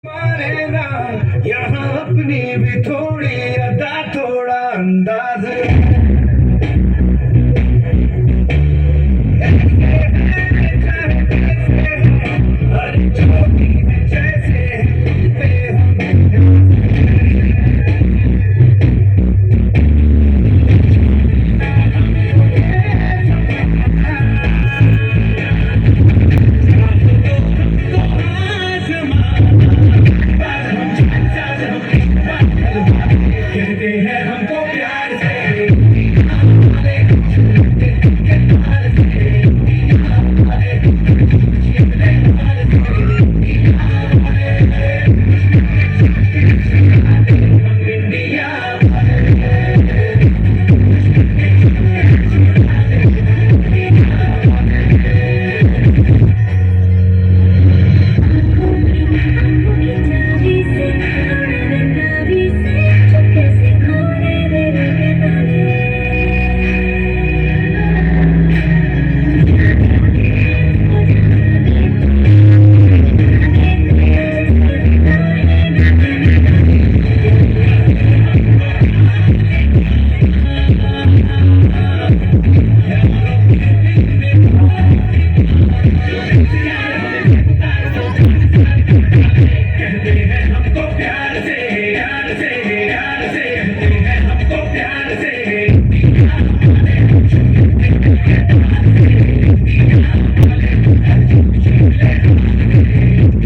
माने ना यहाँ अपनी भी थोड़ी अदा थोड़ा अंदाज हर छोटी जैसे कहते हैं हमको प्यार से हमको प्यार से